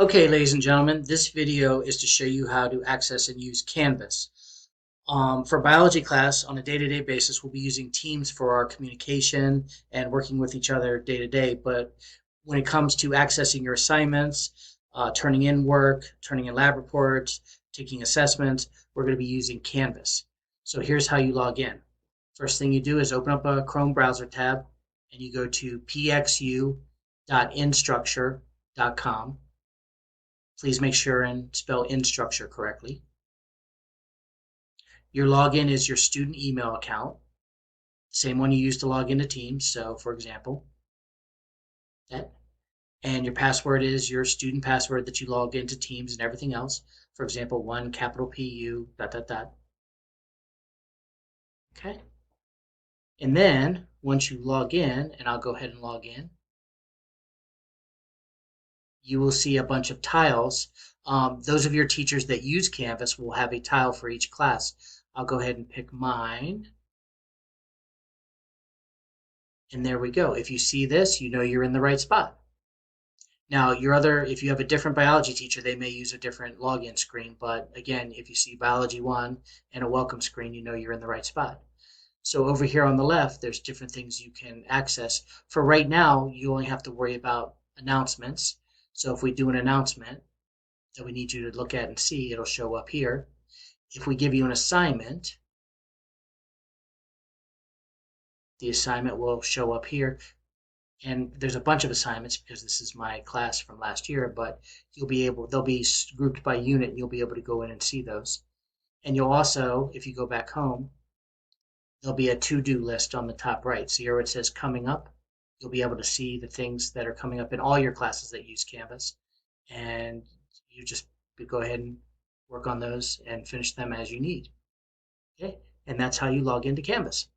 Okay, ladies and gentlemen, this video is to show you how to access and use Canvas. For biology class, on a day-to-day basis, we'll be using Teams for our communication and working with each other day-to-day. But when it comes to accessing your assignments, turning in work, turning in lab reports, taking assessments, we're going to be using Canvas. So here's how you log in. First thing you do is open up a Chrome browser tab and you go to pxu.instructure.com. Please make sure and spell Instructure correctly. Your login is your student email account, the same one you use to log into Teams. So, for example, that. And your password is your student password that you log into Teams and everything else. For example, one capital PU, dot, dot, dot. Okay. And then once you log in, and I'll go ahead and log in, you will see a bunch of tiles. Those of your teachers that use Canvas will have a tile for each class. I'll go ahead and pick mine. And there we go. If you see this, you know you're in the right spot. Now, if you have a different biology teacher, they may use a different login screen. But again, if you see biology 1 and a welcome screen, you know you're in the right spot. So over here on the left, there's different things you can access. For right now, you only have to worry about announcements. So if we do an announcement that we need you to look at and see, it'll show up here. If we give you an assignment, the assignment will show up here. And there's a bunch of assignments because this is my class from last year, but they'll be grouped by unit and you'll be able to go in and see those. And you'll also, if you go back home, there'll be a to-do list on the top right. So here it says coming up. You'll be able to see the things that are coming up in all your classes that use Canvas. And you just go ahead and work on those and finish them as you need. Okay. And that's how you log into Canvas.